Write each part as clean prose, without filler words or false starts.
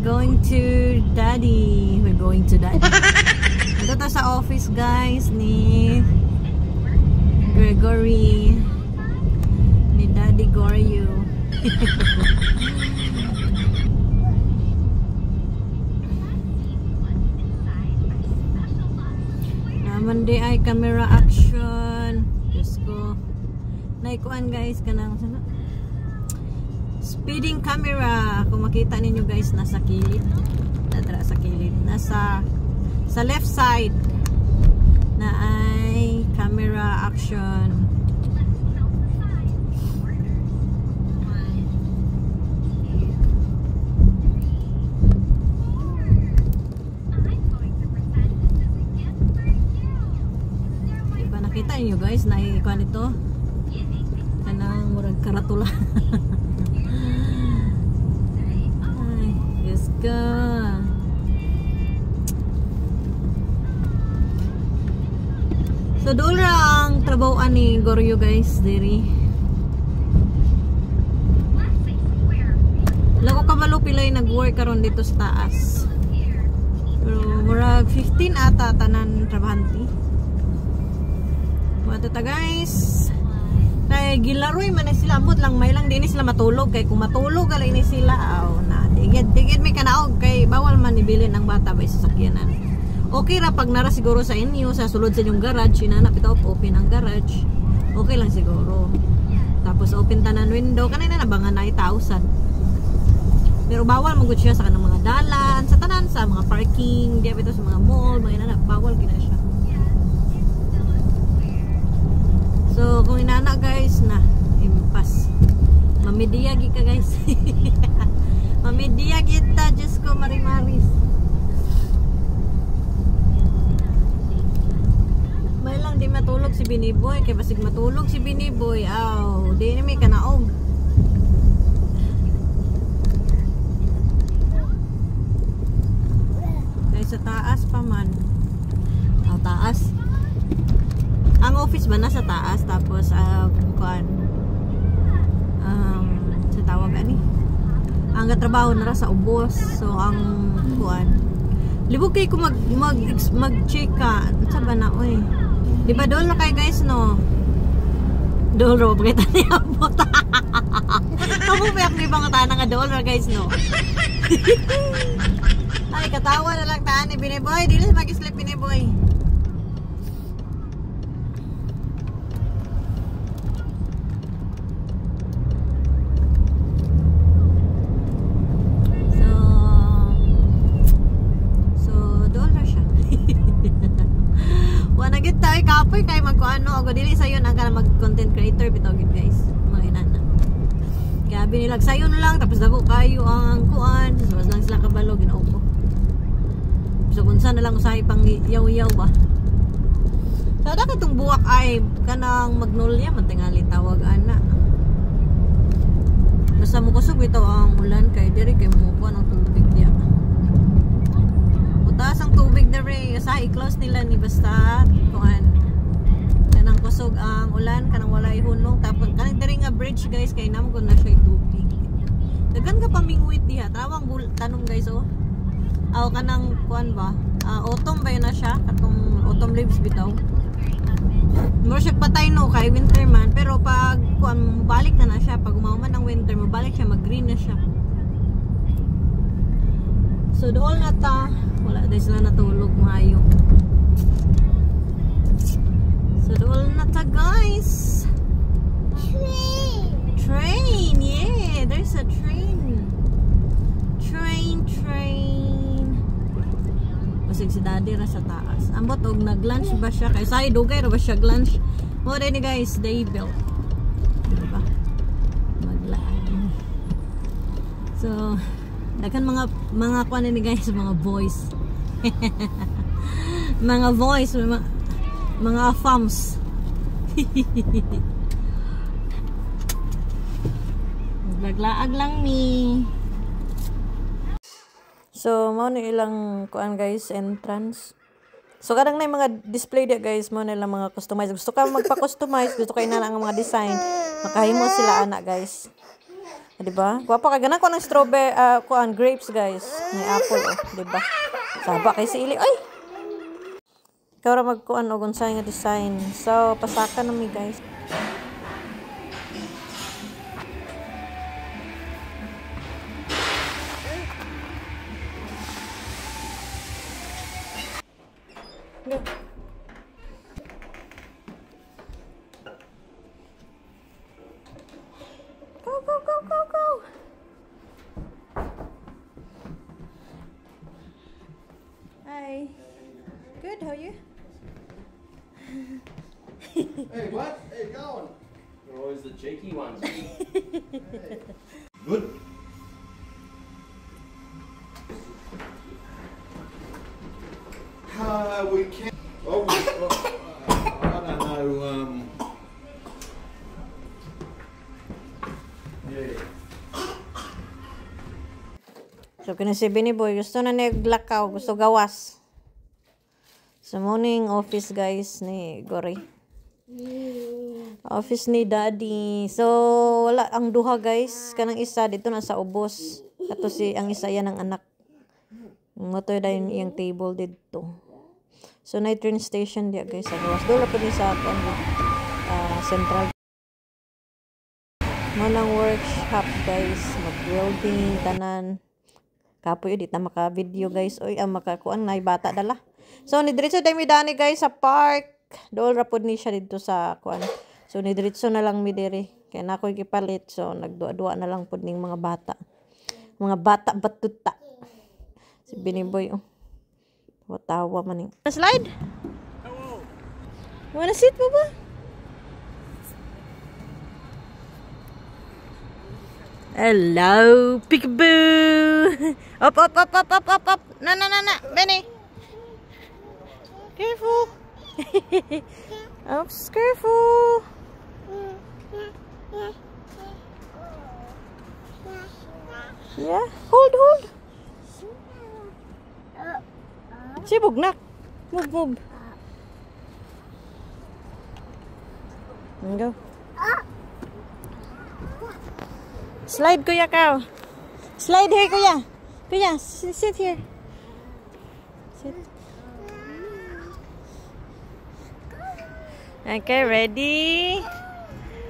going to Daddy. We're going to Daddy. Ito ta sa office guys ni Gregory. Ni Daddy Goryo. Naman di ay camera action. Diyos ko. Naikuan guys kanang speeding camera. Kung makita ninyo guys, nasa kilid. Nadra sa kilid. Nasa sa left side na ay camera action. Diba nakita ninyo guys, naikuan ito. Kanang murag karatula. Ka. So doon ang trabahoan ni Goryo guys, diri. Lago kabalo pilay nag-work karon dito sa taas. Pero murag 15 ata tanan trabahante. Wato ta guys. Kay gilaroy man sila, ambot lang may lang din sila matulog, kay kung matulog gali ni sila na tigid may kanaog kay bawal man ibilin ang bata ba sa sakyanan. Okay ra pag nara siguro sa inyo sa sulod sa inyong garage, inanap ito open ang garage. Okay lang siguro. Tapos open tanan window kanina nabangan na 1,000. Pero bawal magud siya sa kanang mga dalan, sa tanan sa mga parking, di ito sa mga mall, mga inanap bawal gina siya. So kung inana guys na impas. Mamidiyagi ka guys. Mamidiyag kita, Diyos ko, marimaris. May lang di matulog si Biniboy. Kaya basig matulog si Biniboy, aw, di na may kanaog. Kaya sa taas pa man. Aw, taas. Ang office ba nasa taas, tapos, kuan, sa tawag ani? Ang trabaho na sa ubos. So ang kuan libog kay ko mag-check ka sa ba na oy, di ba doon kay guys no doon ro pakita niya abot. Kamu payak ni bang tanan nga doon ro guys no. Ay katawa na lang taan ni Biniboy, dili mag-sleep Biniboy. Kapoy kay magkuano ako dili sayon ang kana mag content creator bitaw gid guys mga inana. Kaya binilag sayon lang tapos dako kayo ang kuan so lang sila kabalo ginaupo. So kunsa na lang usahay pang yaw-yaw ba. Sada katong buwak ay kanang Magnolia man tingali tawag ana. Basta mo kusog bitaw ang ulan kay diri kay mo kuan ang tubig diya. Butas ang tubig diri sa i-close nila ni basta kuan kanang kusog ang ulan kanang walay hunong tapos kanang diri nga bridge guys kay namo kun na siya tubig. Daghan ka pamingwit diha tawang tanong guys oh. Aw kanang kuan ba? Autumn ba na siya katong autumn leaves bitaw. Mo siya patay no kay winter man pero pag kuan mabalik na siya pag umaman ang winter mabalik siya mag-green na siya. So doon na ta wala dahil sila natulog maayo. So doon na ta guys. Train, yeah, there's a train. Train. Basig si daddy ra sa taas. Ambot og nag-lunch ba siya kay say dugay ra ba siya lunch. Mo ni guys, day belt. Diba? Maglaan. So daghan mga kuan ni guys, mga boys. Mga boys, mga fams. Naglaag lang ni. So mao ni ilang kuan guys, entrance. So kadang na yung mga display dia guys, mo nila mga customize. Gusto ka magpa-customize, gusto kayo na lang ang mga design, makahimo sila ana guys. Diba? Guwapa ka. Ganan ko ng strawberry, kuan, grapes, guys. May apple, oh. Diba? Saba kay si Ili. Ay! Ikaw ra magkuan og unsay nga design. So, pasaka na mi, guys. Go, go, go, go, go. Hi. Good, how are you? Hey, what? Hey, going? They're always the cheeky ones. Good. We can't. Oh, I don't know. Yeah. So, si Bini Boy, gusto na naglakaw, gusto gawas. Sa morning office, guys, ni Gory. Office ni Daddy. So, wala ang duha, guys. Kanang isa, dito na sa ubos. Ato ang isa yan ng anak. Motoy dahil yung table dito. So, night train station diya, guys. Sa gawas. Doon na po ni sa central. Manang workshop, guys. Mag-welding, tanan. Kapoy, di na maka-video, guys. Oy, ang makakuan na bata dala. So, nidiretso tayo mi dani, guys, sa park. Doon rapod ni siya dito sa kuan. So, nidiretso na lang mi diri. Kaya na ako'y kipalit. So, nagdua-dua na lang pod ning mga bata. Mga bata batuta. Si Biniboy, oh. Tawa man yung... Slide? Hello. You wanna sit, Baba? Hello, peekaboo! Up, up, up, up, up, up, up! Na, Benny! Careful! Oops, careful! Yeah, hold! Sibog na! Move! Go! Slide, Kuya Kao. Slide here, Kuya. Kuya, sit here. Sit. Okay, ready?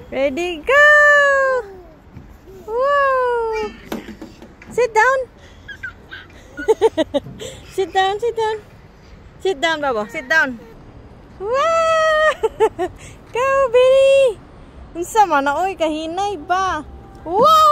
Ready, go! Whoa! Sit down. Sit down. Sit down, Babo. Sit down. Wow! Go, Billy! Unsa man na, oy, kahinay ba? Wow!